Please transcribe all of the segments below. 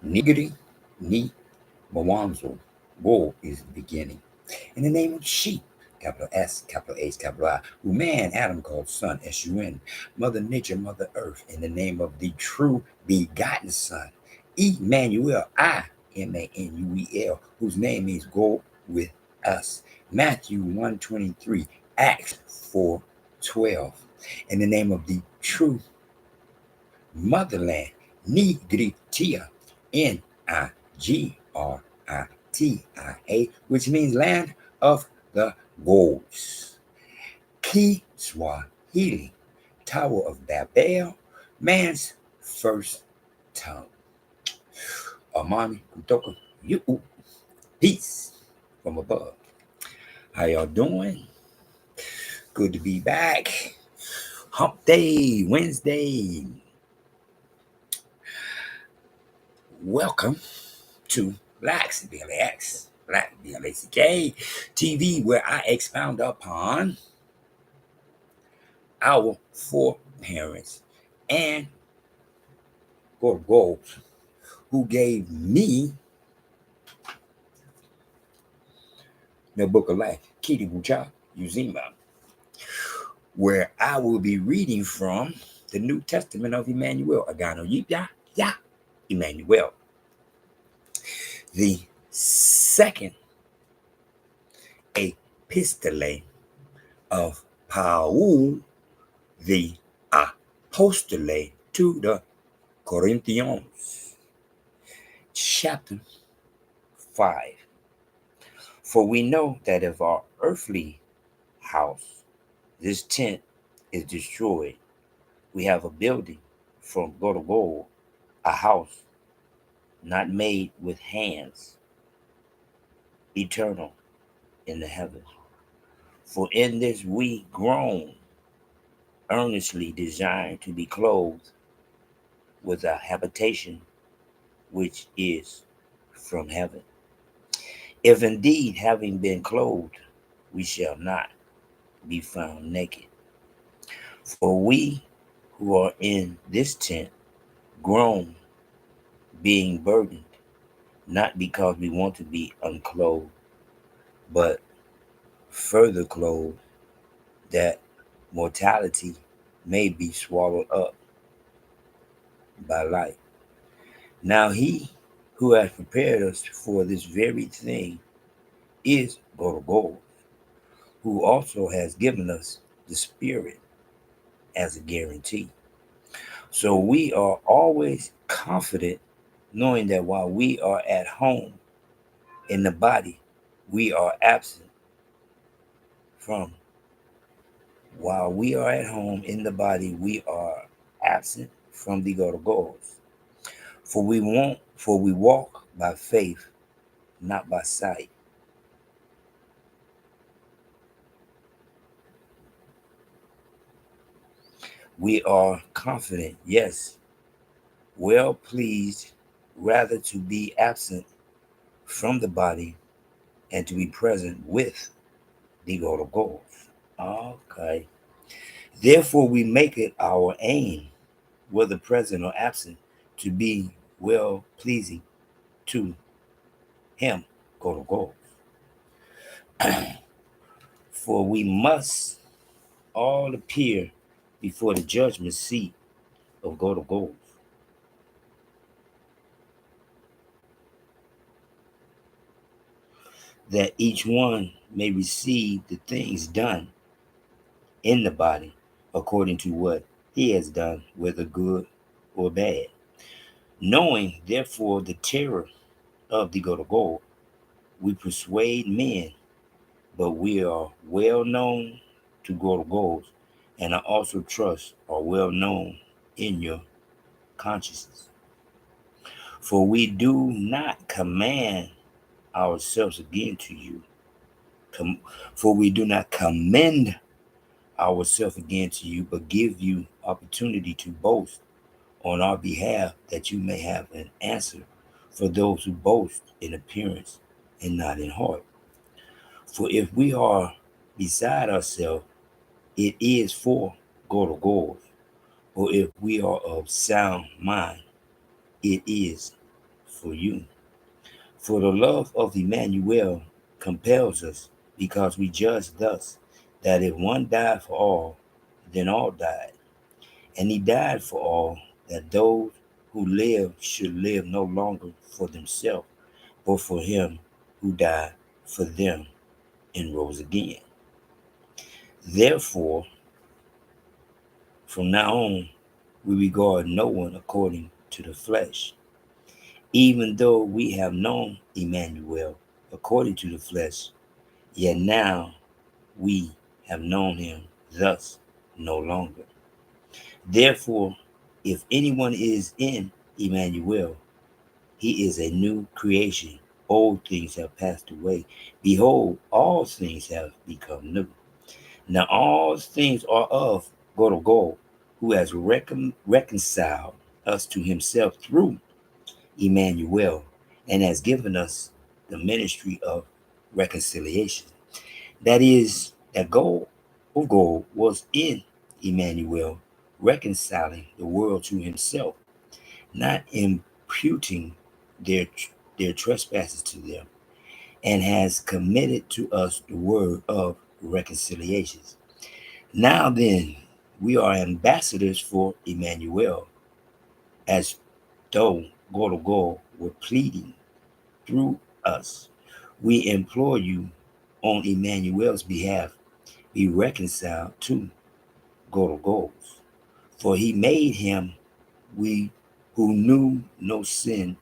Nigiri ni Mawanzo. Go is the beginning. In the name of sheep, capital S, capital H, capital I, who man, Adam called son, S-U-N, Mother Nature, Mother Earth, in the name of the true begotten Son, Emmanuel, I-M-A-N-U-E-L, whose name means go with us. Matthew 1:23, Acts 4:12, in the name of the true motherland, Nigritia, Nigratia, which means land of the gods. Kiswahili, Tower of Babel, man's first tongue. Amani kutoka you, peace from above. How y'all doing? Good to be back. Hump Day, Wednesday. Welcome to BLAXBLACK TV, where I expound upon our foreparents and goals who gave me the book of life, Kiti Bucha Uzima, where I will be reading from the New Testament of Imanuel, Agano, Jipya, Imanuel. The second Epistole of Paul, the Apostole to the Corinthians, chapter 5. For we know that if our earthly house, this tent, is destroyed, we have a building from God, a house not made with hands, eternal in the heavens. For in this we groan, earnestly desiring to be clothed with a habitation which is from heaven. If indeed, having been clothed, we shall not be found naked. For we who are in this tent groan, being burdened, not because we want to be unclothed, but further clothed, that mortality may be swallowed up by life. Now he who has prepared us for this very thing is God, who also has given us the Spirit as a guarantee. So we are always confident, knowing that while we are at home in the body, we are absent from. While we are at home in the body, we are absent from the goals. For we walk by faith, not by sight. We are confident, yes, well pleased, rather to be absent from the body and to be present with the goals. Okay. Therefore, we make it our aim, whether present or absent, to be well pleasing to Him, goals. For we must all appear before the judgment seat of goals, that each one may receive the things done in the body according to what he has done, whether good or bad. Knowing, therefore, the terror of the goal, we persuade men, but we are well known to goals, and I also trust are well known in your consciences. For we do not command ourselves again to you, for we do not commend ourselves again to you, but give you opportunity to boast on our behalf, that you may have an answer for those who boast in appearance and not in heart. For if we are beside ourselves, it is for goals, or if we are of sound mind, it is for you. For the love of Emmanuel compels us, because we judge thus, that if one died for all, then all died. And he died for all, that those who live should live no longer for themselves, but for him who died for them and rose again. Therefore, from now on, we regard no one according to the flesh. Even though we have known Emmanuel according to the flesh, yet now we have known him thus no longer. Therefore, if anyone is in Emmanuel, he is a new creation. Old things have passed away. Behold, all things have become new. Now all things are of God, who has reconciled us to himself through Emmanuel, and has given us the ministry of reconciliation. That is, that God was in Emmanuel, reconciling the world to himself, not imputing their their trespasses to them, and has committed to us the word of reconciliation. Now then, we are ambassadors for Emmanuel, as though God were pleading through us. We implore you on Emmanuel's behalf, be reconciled to God. For he made him we who knew no sin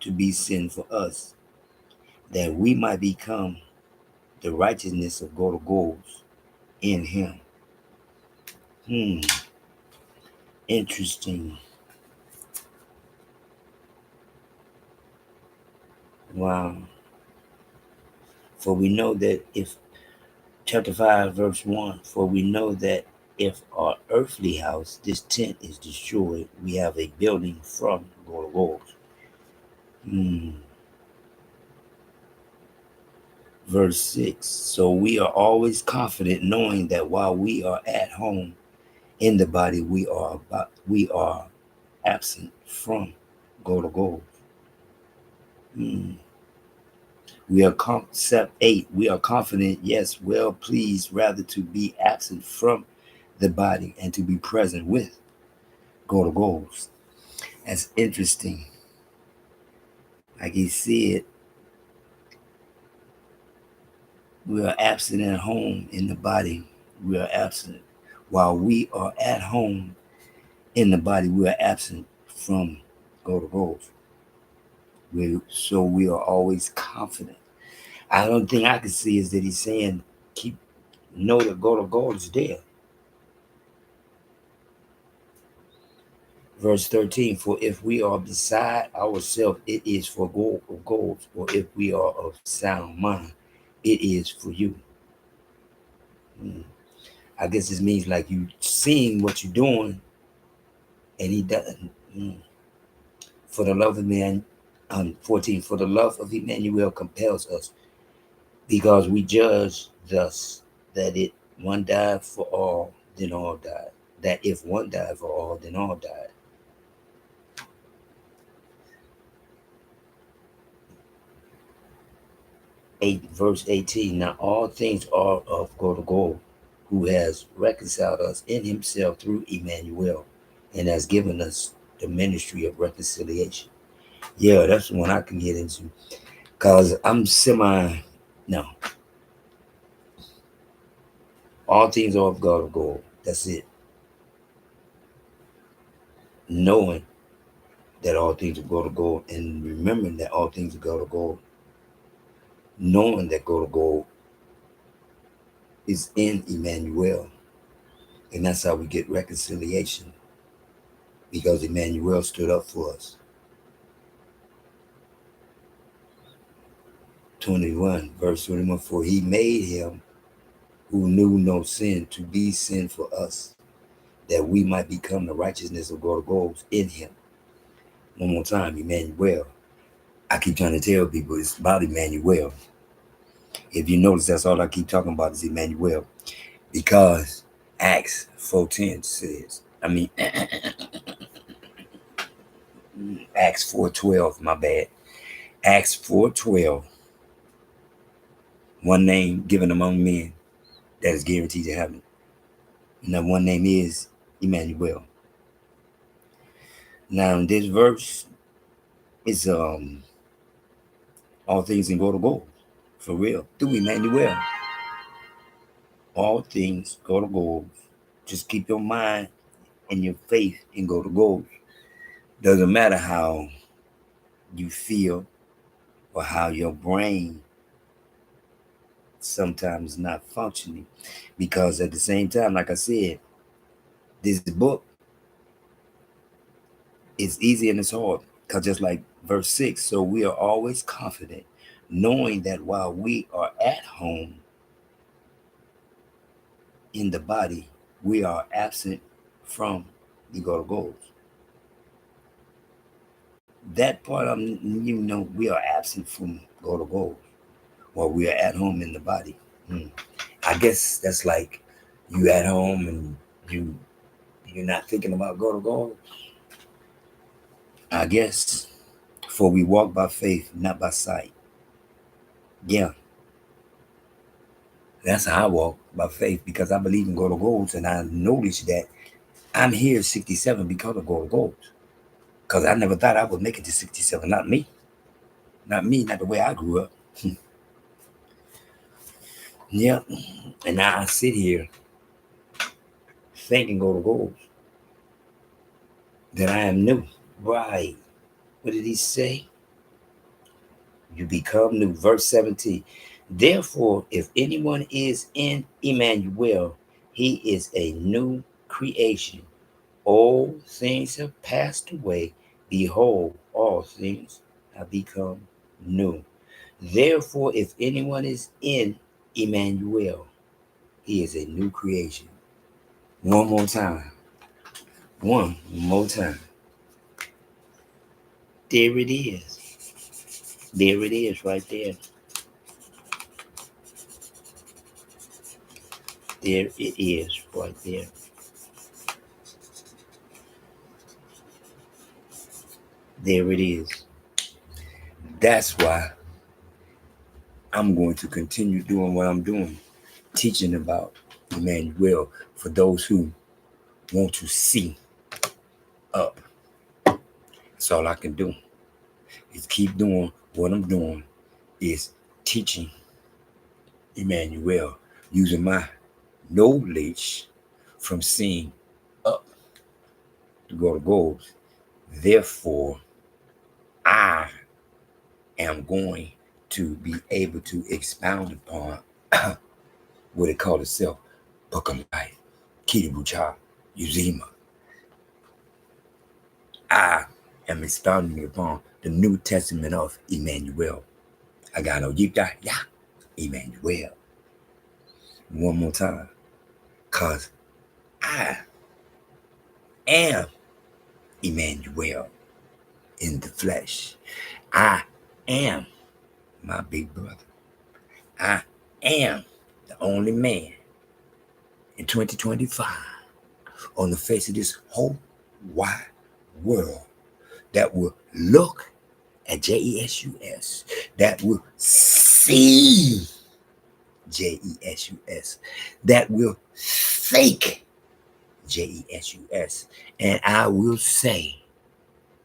to be sin for us, that we might become the righteousness of God in him. Interesting. Wow. For we know that if, chapter 5, verse 1, for we know that if our earthly house, this tent, is destroyed, we have a building from God. Verse 6, so we are always confident, knowing that while we are at home in the body, we are absent from God. We are step 8. We are confident, yes, well pleased, rather to be absent from the body and to be present with God. That's interesting. Like he said, we are absent at home in the body. We are absent. While we are at home in the body, we are absent from God. So we are always confident. I don't think I can see is that he's saying, know that God is there. Verse 13, for if we are beside ourselves, it is for God. Or if we are of sound mind, it is for you. I guess this means like you seeing what you're doing, and he doesn't. For the love of man, 14, for the love of Emmanuel compels us, because we judge thus, that if one died for all, then all died. That if one died for all, then all died. 8, verse 18, now all things are of God, who has reconciled us in himself through Emmanuel, and has given us the ministry of reconciliation. Yeah, that's the one I can get into, because I'm no. All things are of God. That's it. Knowing that all things are God, and remembering that all things are God. Knowing that God is in Emmanuel. And that's how we get reconciliation, because Emmanuel stood up for us. 21, verse 21, for he made him who knew no sin to be sin for us, that we might become the righteousness of God in him. One more time, Emmanuel. I keep trying to tell people it's about Emmanuel. If you notice, that's all I keep talking about is Emmanuel, because Acts 4:10 says, Acts 4:12, my bad. Acts 4:12. One name given among men that is guaranteed to heaven. And that one name is Emmanuel. Now in this verse is all things can go to gold. For real. Through Emmanuel. All things go to gold. Just keep your mind and your faith and go to gold. Doesn't matter how you feel or how your brain sometimes not functioning, because at the same time, like I said, this book is easy and it's hard, because just like verse 6, so we are always confident knowing that while we are at home in the body, we are absent from the goals. That part, we are absent from goals while we are at home in the body. I guess that's like you at home and you're not thinking about goals. I guess, for we walk by faith, not by sight. Yeah, that's how I walk, by faith, because I believe in goals, and I noticed that I'm here at 67 because of goals. Because I never thought I would make it to 67. Not me. Not me, not the way I grew up. Yeah. And now I sit here thinking goals that I am new. Right. What did he say? You become new. Verse 17. Therefore, if anyone is in Emmanuel, he is a new creation. All things have passed away. Behold, all things have become new. Therefore, if anyone is in Emmanuel, he is a new creation. One more time. One more time. There it is. There it is right there. There it is right there. There it is. That's why I'm going to continue doing what I'm doing, teaching about Emmanuel for those who want to see up. That's all I can do is keep doing what I'm doing, is teaching Emmanuel using my knowledge from seeing up to go to goals. Therefore, I am going to be able to expound upon what it called itself, Book of Life, Kitabucha, Uzima. I am expounding upon the New Testament of Emmanuel. Agano, Jipya, yeah, Emmanuel. One more time, because I am Emmanuel in the flesh. I am my big brother. I am the only man in 2025 on the face of this whole wide world that will look at JESUS, that will see JESUS, that will think JESUS, and I will say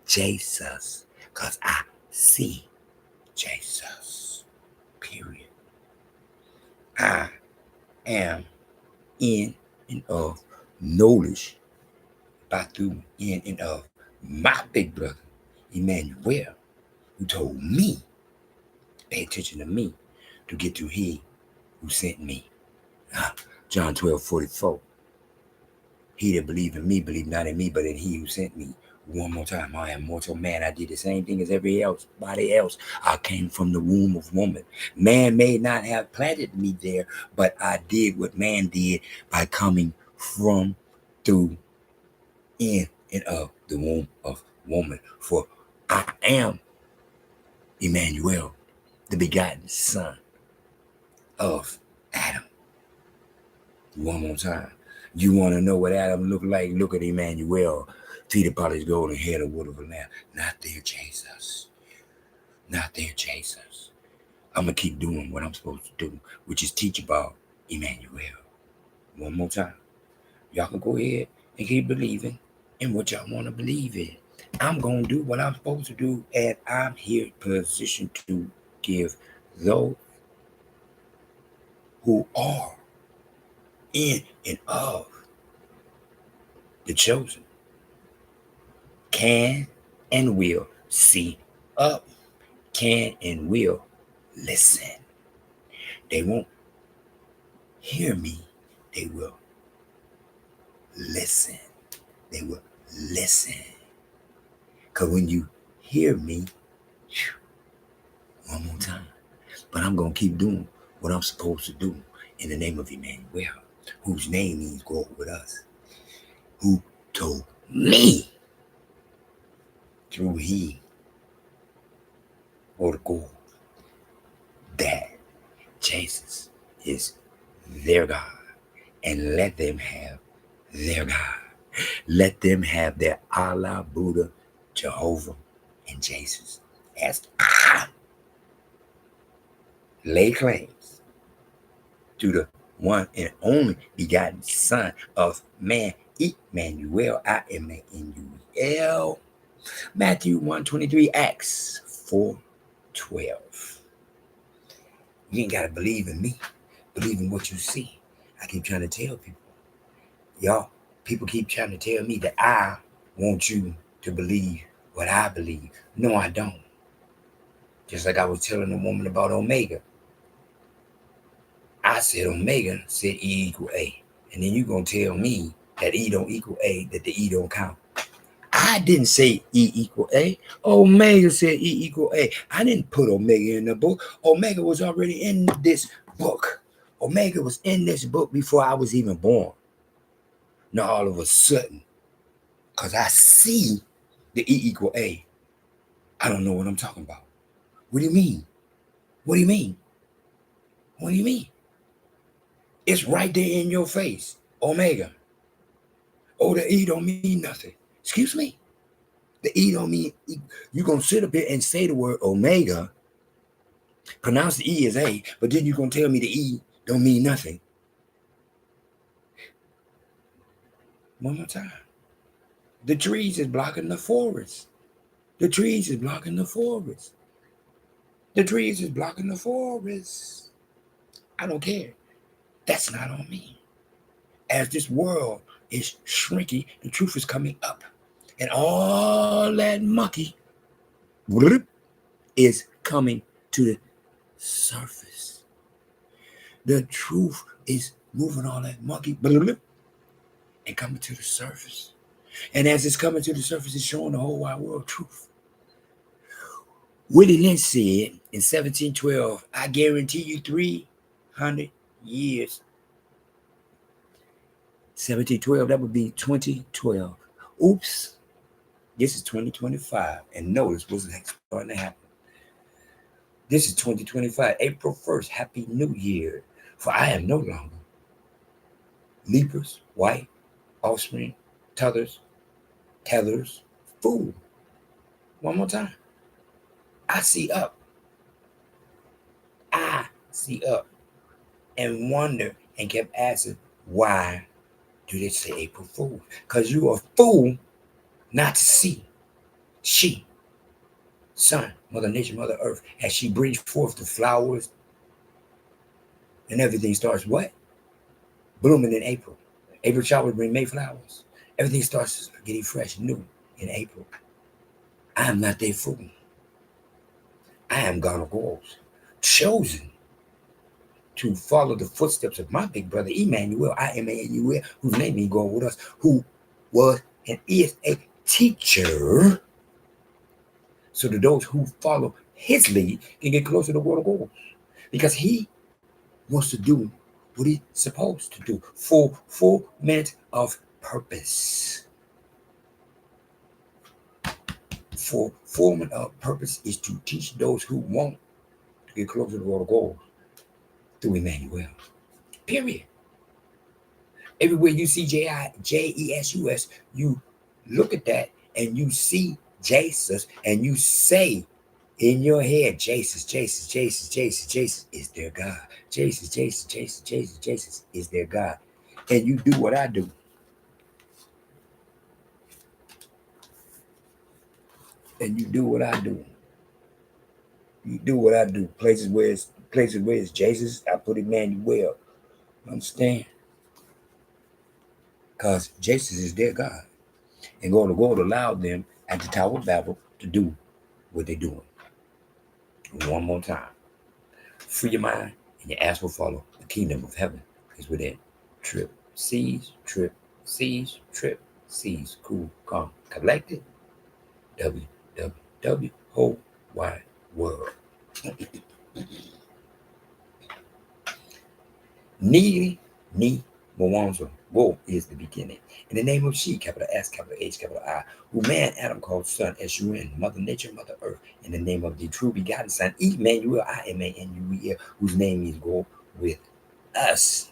Jesus, because I see Jesus. Period. I am in and of knowledge by through in and of my big brother, Emmanuel, who told me to pay attention to me to get to he who sent me. John 12:44. He that believe in me, believe not in me, but in he who sent me. One more time, I am mortal man. I did the same thing as everybody else. I came from the womb of woman. Man may not have planted me there, but I did what man did by coming from, through, in, and of the womb of woman. For I am Emmanuel, the begotten son of Adam. One more time. You want to know what Adam looked like? Look at Emmanuel. Feet upon his golden head, a wood of a lamb. Not there, Jesus. Not there, Jesus. I'm going to keep doing what I'm supposed to do, which is teach about Emmanuel. One more time. Y'all can go ahead and keep believing in what y'all want to believe in. I'm going to do what I'm supposed to do, and I'm here positioned to give those who are in and of the chosen can and will see up, can and will listen. They won't hear me, they will listen. They will listen. Because when you hear me, one more time, but I'm going to keep doing what I'm supposed to do in the name of Emmanuel, whose name means God with us, who told me through he or the God that Jesus is their God, and let them have their God. Let them have their Allah, Buddha, Jehovah, and Jesus as I lay claims to the one and only begotten Son of man, Emmanuel, I-M-A-N-U-E-L. Matthew 1:23, Acts 4:12. You ain't got to believe in me. Believe in what you see. I keep trying to tell people. Y'all, people keep trying to tell me that I want you to believe what I believe. No, I don't. Just like I was telling a woman about Omega. I said Omega said E equal A. And then you going to tell me that E don't equal A, that the E don't count. I didn't say E equal A. Omega said E equal A. I didn't put Omega in the book. Omega was already in this book. Omega was in this book before I was even born. Now all of a sudden, because I see the E equal A, I don't know what I'm talking about. What do you mean? What do you mean? What do you mean? It's right there in your face. Omega. Oh, the E don't mean nothing. Excuse me? The E don't mean, you're going to sit up here and say the word Omega, pronounce the E as A, but then you're going to tell me the E don't mean nothing. One more time. The trees is blocking the forest. The trees is blocking the forest. The trees is blocking the forest. I don't care. That's not on me. As this world is shrinking, the truth is coming up. And all that monkey is coming to the surface. The truth is moving all that monkey and coming to the surface. And as it's coming to the surface, it's showing the whole wide world truth. Willie Lynch said in 1712, I guarantee you 300 years. 1712, that would be 2012. Oops. This is 2025. And notice what's starting to happen. This is 2025, April 1st. Happy New Year. For I am no longer leapers, white, offspring, tethers, fool. One more time. I see up. I see up and wonder and kept asking, why do they say April Fool? Because you are a fool not to see. She, Sun, Mother Nature, Mother Earth, as she brings forth the flowers and everything starts what? Blooming in April. April showers bring May flowers. Everything starts getting fresh, new in April. I am not their fool. I am God of goals, chosen to follow the footsteps of my big brother Emmanuel, I-M-A-N-U-E-L, whose name is God with us, who was and is a teacher, so that those who follow his lead can get closer to the world of goals. Because he wants to do what he's supposed to do, fulfillment of purpose. Fulfillment of purpose is to teach those who want to get closer to the world of goals through Emmanuel. Period. Everywhere you see J-E-S-U-S, you look at that and you see Jesus and you say in your head, Jesus, Jesus, Jesus, Jesus, Jesus is their God. Jesus, Jesus, Jesus, Jesus, Jesus is their God. And you do what I do. And you do what I do. You do what I do. Places where it's Jesus, I put Emmanuel. Understand? Because Jesus is their God. And God allowed them at the Tower of Babel to do what they're doing. One more time. Free your mind and your ass will follow. The kingdom of heaven is within. Trip, seas, trip, seas, trip, seas. Cool, calm, collected. WWW, whole wide world. Neely, me, Mwanza. Woe is the beginning. In the name of she, capital S, capital H, capital I, who man Adam called son, S-U-N, Mother Nature, Mother Earth. In the name of the true begotten Son, Emmanuel, I-M-A-N-U-E-L, whose name is Go with us.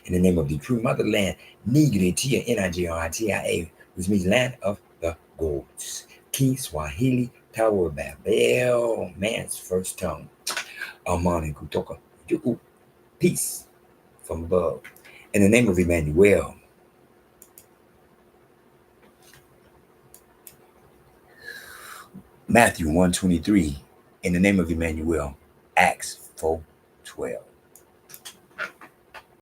In the name of the true motherland, Nigri, Tia, N-I-G-R-I-T-I-A, which means land of the gods. King Swahili, Tower of Babel, man's first tongue. Amani Kutoka, peace from above. In the name of Emmanuel. Matthew 1:23. In the name of Emmanuel. Acts 4:12.